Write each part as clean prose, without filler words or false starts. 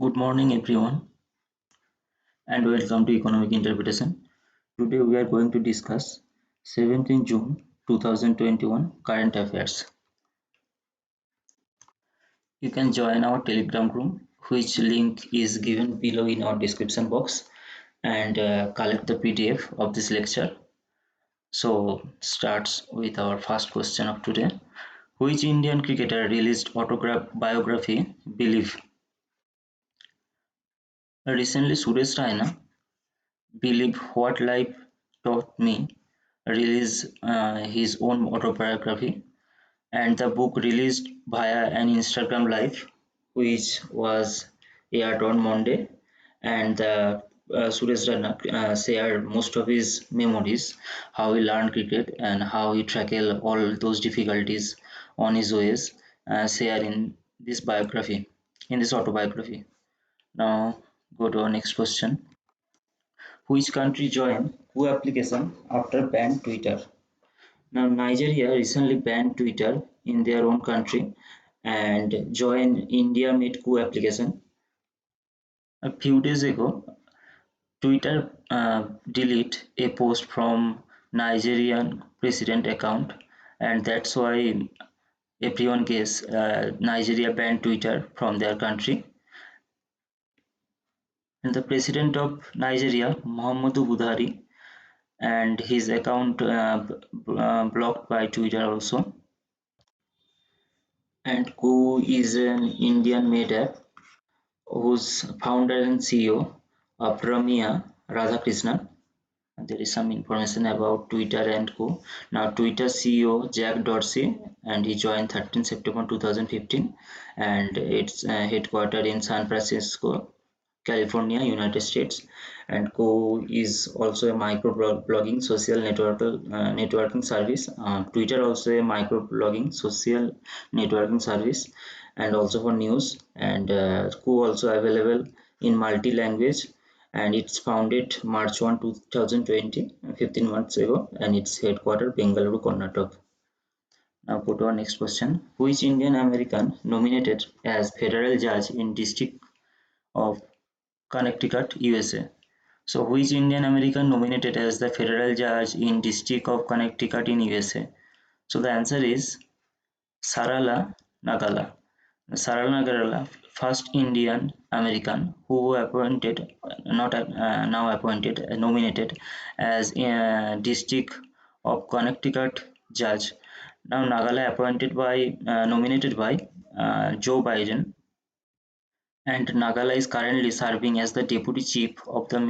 Good morning, everyone, and welcome to Economic Interpretation. Today, we are going to discuss 17 June 2021 current affairs. You can join our Telegram group, which link is given below in our description box, and collect the PDF of this lecture. So, starts with our first question of today. Which Indian cricketer released biography Believe? Recently, Suresh Raina, Believe What Life Taught Me, released his own autobiography, and the book released via an Instagram live, which was aired on Monday, and Suresh Raina shared most of his memories, how he learned cricket and how he tackled all those difficulties on his ways, share in this biography, in this autobiography. Now, go to our next question. Which country joined coup application after banned Twitter? Now, Nigeria recently banned Twitter in their own country and joined India made coup application. A few days ago, Twitter delete a post from Nigerian president account, and that's why everyone guess Nigeria banned Twitter from their country. And the president of Nigeria, Muhammadu Buhari, and his account blocked by Twitter also. And Coup is an Indian-made app whose founder and CEO of Ramya Radhakrishnan. There is some information about Twitter and Co. Now, Twitter CEO Jack Dorsey, and he joined 13 September 2015, and it's headquartered in San Francisco, California, United States. And Co is also a microblogging social networking service. Twitter also a microblogging social networking service, and also for news. And Co also available in multi-language, and it's founded March 1, 2020, 15 months ago, and its headquartered Bengaluru, Karnataka. Now go to our next question. Which Indian American nominated as federal judge in District of Connecticut, USA? So which Indian American nominated as the federal judge in District of Connecticut in USA? So the answer is Sarala Nagala. Sarala Nagala, first Indian American who appointed, not now appointed, nominated as District of Connecticut judge. Now Nagala appointed by, nominated by Joe Biden, and Nagala is currently serving as the Deputy Chief of the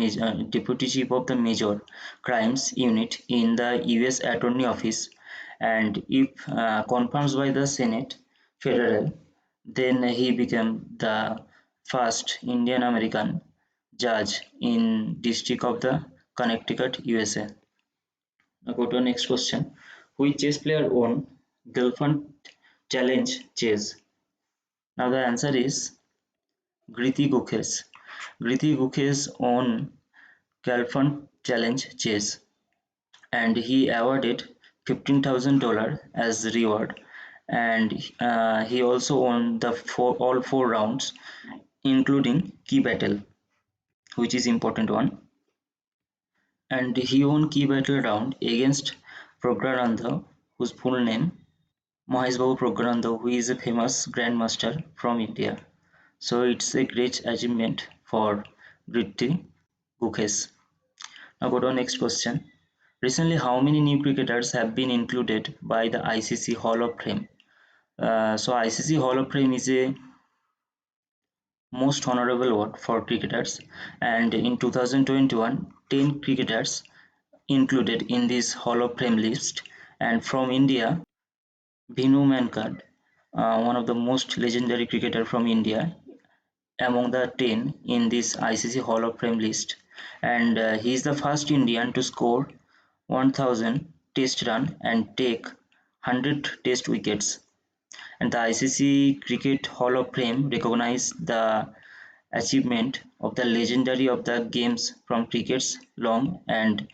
Major Crimes Unit in the U.S. Attorney Office, and if confirmed by the Senate Federal, then he became the first Indian American judge in District of the Connecticut, USA. Now go to the next question. Which chess player won Gelfand Challenge Chess? Now the answer is Griti Gukes. Griti Gukes won Galfond Challenge Chess, and he awarded $15,000 as reward, and he also won all four rounds, including key battle, which is important one. And he won key battle round against Praggnanandhaa, whose full name Mahesh Babu Praggnanandhaa, who is a famous grandmaster from India. So it's a great achievement for Griti Gukes. Now go to our next question. Recently, how many new cricketers have been included by the ICC Hall of Fame? So ICC Hall of Fame is a most honorable award for cricketers, and in 2021, 10 cricketers included in this Hall of Fame list. And from India, Bhinu Mankad, one of the most legendary cricketer from India, among the 10 in this ICC Hall of Fame list, and he is the first Indian to score 1000 test run and take 100 test wickets. And the ICC Cricket Hall of Fame recognized the achievement of the legendary of the games from cricket's long and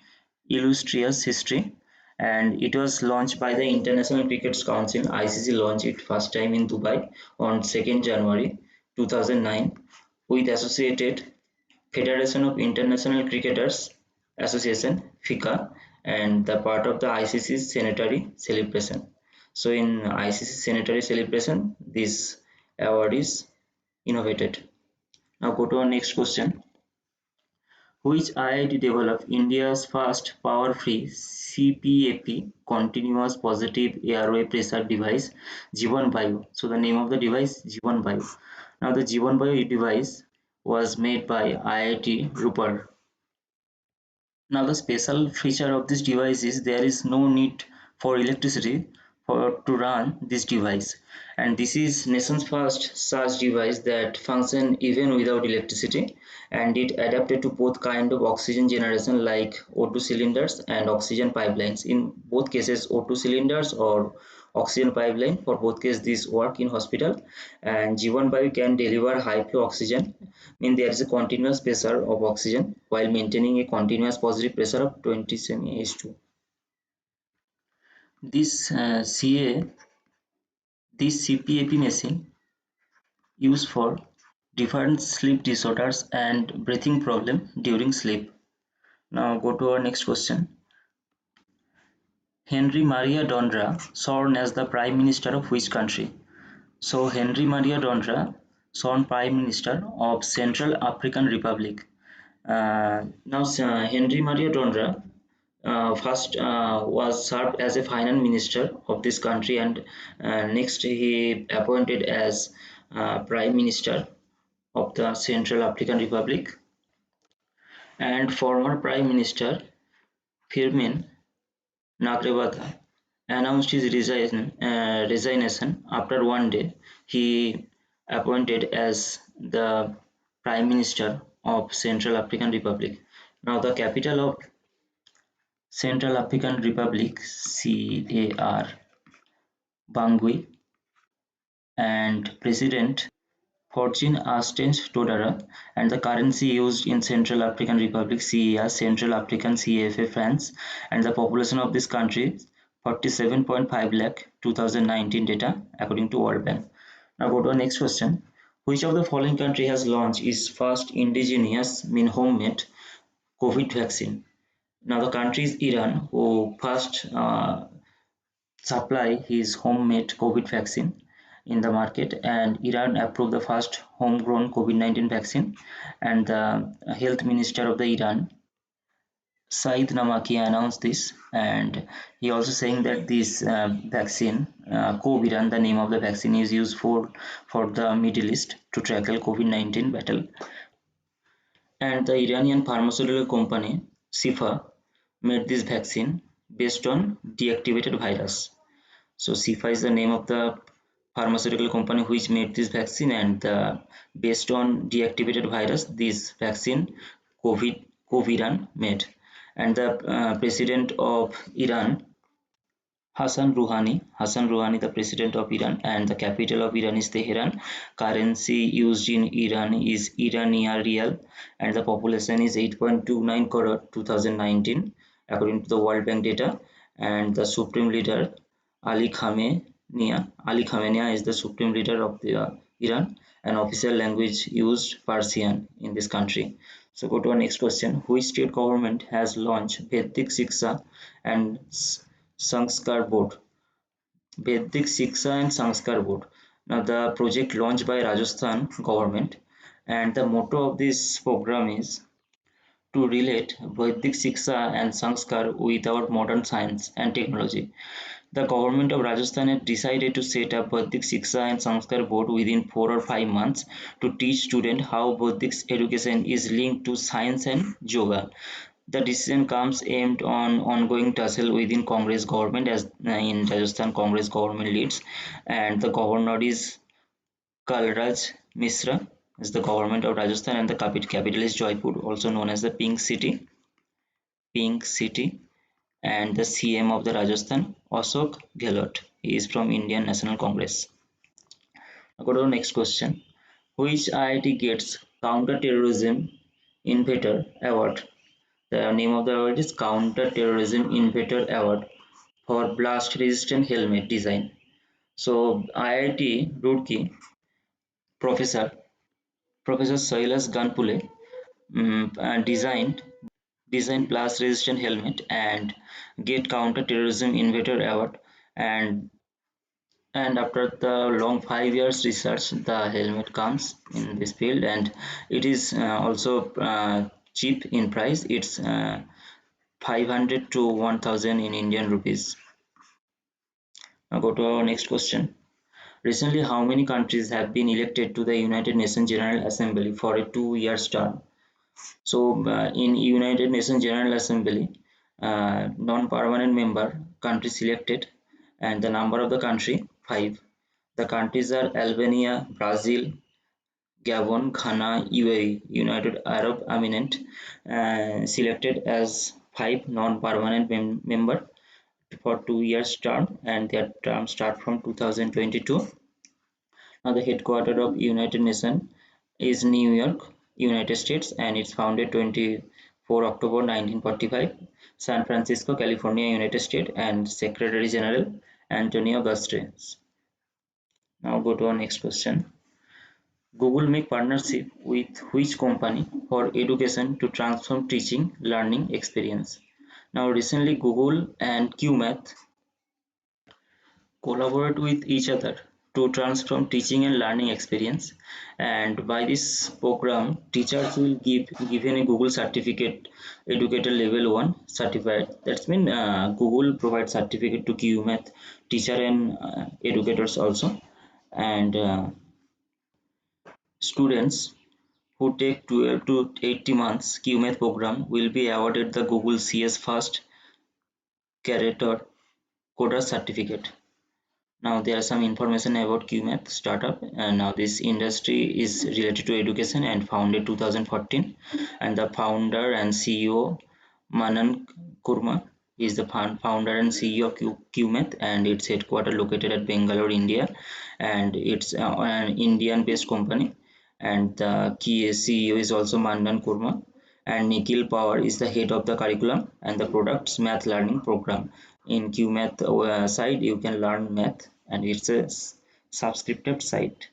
illustrious history, and it was launched by the International Cricket Council. ICC launched it first time in Dubai on 2nd January 2009, with associated Federation of International Cricketers Association (FICA) and the part of the ICC's centenary celebration. So in ICC centenary celebration, this award is innovated. Now go to our next question. Which IIT developed India's first power-free CPAP continuous positive airway pressure device Jeevan Vayu? So the name of the device Jeevan Vayu. Now the Jeevan Vayu device was made by IIT Rupert. Now the special feature of this device is there is no need for electricity to run this device, and this is nation's first such device that function even without electricity, and it adapted to both kind of oxygen generation like O2 cylinders and oxygen pipelines. In both cases O2 cylinders or oxygen pipeline, for both cases this work in hospital, and Jeevan Vayu can deliver high flow oxygen, mean there is a continuous pressure of oxygen while maintaining a continuous positive pressure of 20 cm/h2. This this CPAP machine used for different sleep disorders and breathing problem during sleep. Now go to our next question. Henry Maria Dondra sworn as the Prime Minister of which country? So Henry Maria Dondra sworn Prime Minister of Central African Republic. Now Henry Maria Dondra first was served as a finance minister of this country, and next he appointed as prime minister of the Central African Republic, and former prime minister Firmin Nagrabata announced his resignation after one day. He appointed as the prime minister of Central African Republic. Now the capital of Central African Republic (CAR) Bangui, and President Fortune Astens Todara, and the currency used in Central African Republic (CAR) Central African CFA francs, and the population of this country 47.5 lakh 2019 data according to World Bank. Now go to our next question. Which of the following country has launched its first indigenous homemade COVID vaccine? Now the country is Iran, who first supply his homemade COVID vaccine in the market, and Iran approved the first homegrown COVID-19 vaccine, and the health minister of the Iran, Saeed Namaki, announced this, and he also saying that this vaccine, Coviran, the name of the vaccine, is used for the Middle East to tackle COVID-19 battle. And the Iranian pharmaceutical company Sifa made this vaccine based on deactivated virus. So Sifa is the name of the pharmaceutical company which made this vaccine, and based on deactivated virus, this vaccine Coviran made. And the president of Iran, Hassan Rouhani, the president of Iran, and the capital of Iran is Tehran. Currency used in Iran is Iranian rial, and the population is 8.29 crore 2019 according to the World Bank data. And the supreme leader Ali Khamenei is the supreme leader of the Iran, and official language used Persian in this country. So go to our next question. Which state government has launched Vedic Shiksha and Sanskar Board? Vedic Shiksha and Sanskar Board. Now the project launched by Rajasthan government, and the motto of this program is to relate Vedic Shiksha and Sanskar with our modern science and technology. The government of Rajasthan had decided to set up Vedic Shiksha and Sanskar Board within 4 or 5 months to teach students how Vedic education is linked to science and yoga. The decision comes aimed on ongoing tussle within Congress government, as in Rajasthan Congress government leads, and the governor is Kalraj Mishra is the government of Rajasthan, and the capital is Jaipur, also known as the Pink City, and the CM of the Rajasthan, Ashok Gehlot. He is from Indian National Congress. Now go to the next question. Which IIT gets Counter-Terrorism Innovator Award? The name of the award is Counter-Terrorism Innovator Award for blast-resistant helmet design. So IIT Roorkee professor Professor Sailas Ganpule designed blast resistant helmet and get counter terrorism innovator award, and after the long 5 years research the helmet comes in this field, and it is also cheap in price. It's 500 to 1000 in Indian rupees. Now go to our next question. Recently, how many countries have been elected to the United Nations General Assembly for a 2 year term? So, in United Nations General Assembly, non-permanent member countries selected, and the number of the country five. The countries are Albania, Brazil, Gabon, Ghana, UAE, United Arab Emirates, selected as five non-permanent member for 2 years term, and their term start from 2022. Now, the headquarters of United Nations is New York, United States, and it's founded 24 October 1945. San Francisco, California, United States, and Secretary General Antonio Guterres. Now go to our next question. Google make partnership with which company for education to transform teaching learning experience? Now recently Google and QMath collaborate with each other to transform teaching and learning experience, and by this program teachers will give given a Google certificate, educator level 1 certified. That's mean Google provides certificate to QMath teacher and educators also, and students who take 12 to 80 months QMath program will be awarded the Google CS First Curator Coder certificate. Now there are some information about QMath startup, and now this industry is related to education and founded 2014, and the founder and CEO Manan Kurma is the founder and CEO of QMath, and its headquarters located at Bangalore, India, and it's an Indian based company, and the key CEO is also Manan Kurma, and Nikhil Power is the head of the curriculum and the product's math learning program. In QMath site you can learn math, and it's a subscripted site.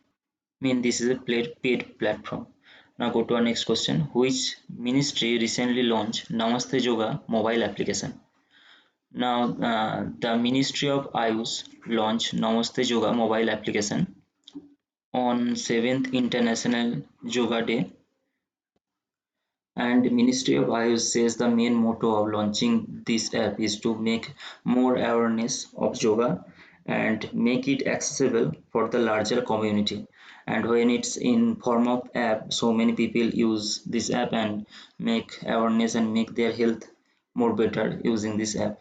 I mean this is a paid platform. Now go to our next question. Which ministry recently launched Namaste Yoga mobile application? Now the Ministry of Ayush launched Namaste Yoga mobile application on 7th International Yoga Day, and Ministry of Ayush says the main motto of launching this app is to make more awareness of yoga and make it accessible for the larger community. And when it's in form of app, so many people use this app and make awareness and make their health more better using this app.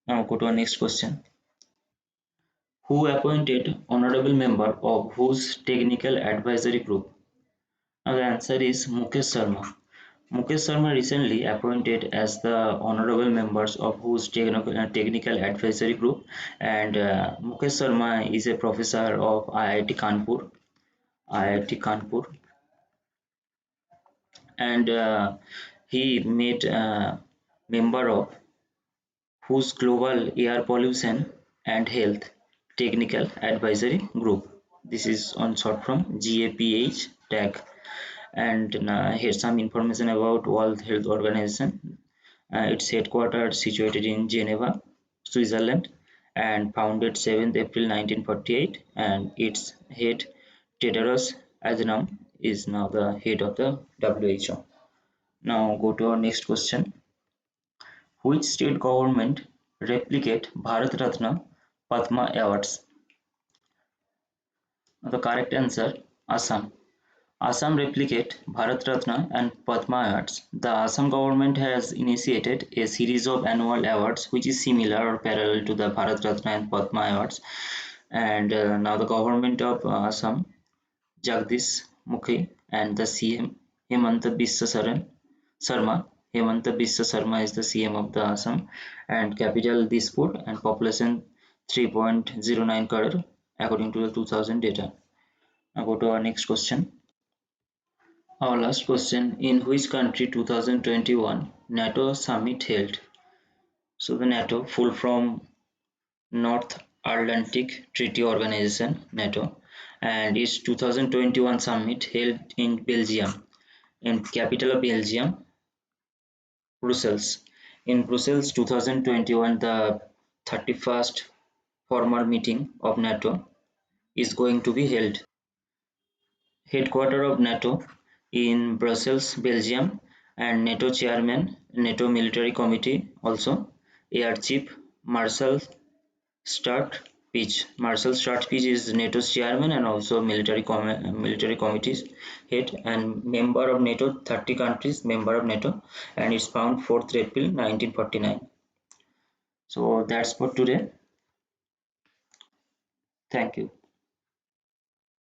Now go to our next question. Who appointed honorable member of whose technical advisory group? Now the answer is Mukesh Sharma. Mukesh Sharma recently appointed as the honorable members of whose technical advisory group, and Mukesh Sharma is a professor of IIT Kanpur, and he made member of whose global air pollution and health technical advisory group. This is on short from GAPH tag. And here's some information about World Health Organization. Its headquarters situated in Geneva, Switzerland, and founded 7th April 1948, and its head Tedros Adhanom is now the head of the WHO. Now go to our next question. Which state government replicate Bharat Ratna Padma Awards? The correct answer, Assam. Assam replicate Bharat Ratna and Padma Awards. The Assam government has initiated a series of annual awards which is similar or parallel to the Bharat Ratna and Padma Awards. And now the government of Assam, Jagdish Mukhi, and the CM Hemanta Biswa Sarma. Hemanta Biswa Sarma is the CM of the Assam, and capital Dispur, and population 3.09 crore according to the 2000 data. Now go to our next question. Our last question, in which country 2021 NATO summit held? So the NATO, full from North Atlantic Treaty Organization, NATO, and its 2021 summit held in Belgium, in capital of Belgium, Brussels. In Brussels 2021, the 31st formal meeting of NATO is going to be held. Headquarter of NATO in Brussels, Belgium, and NATO chairman, NATO Military Committee also, Air Chief Marshal Sturt-Peach. Marshal Sturt-Peach is NATO's chairman and also military committee's head and member of NATO, 30 countries member of NATO, and it's found 4th April 1949. So that's for today. Thank you.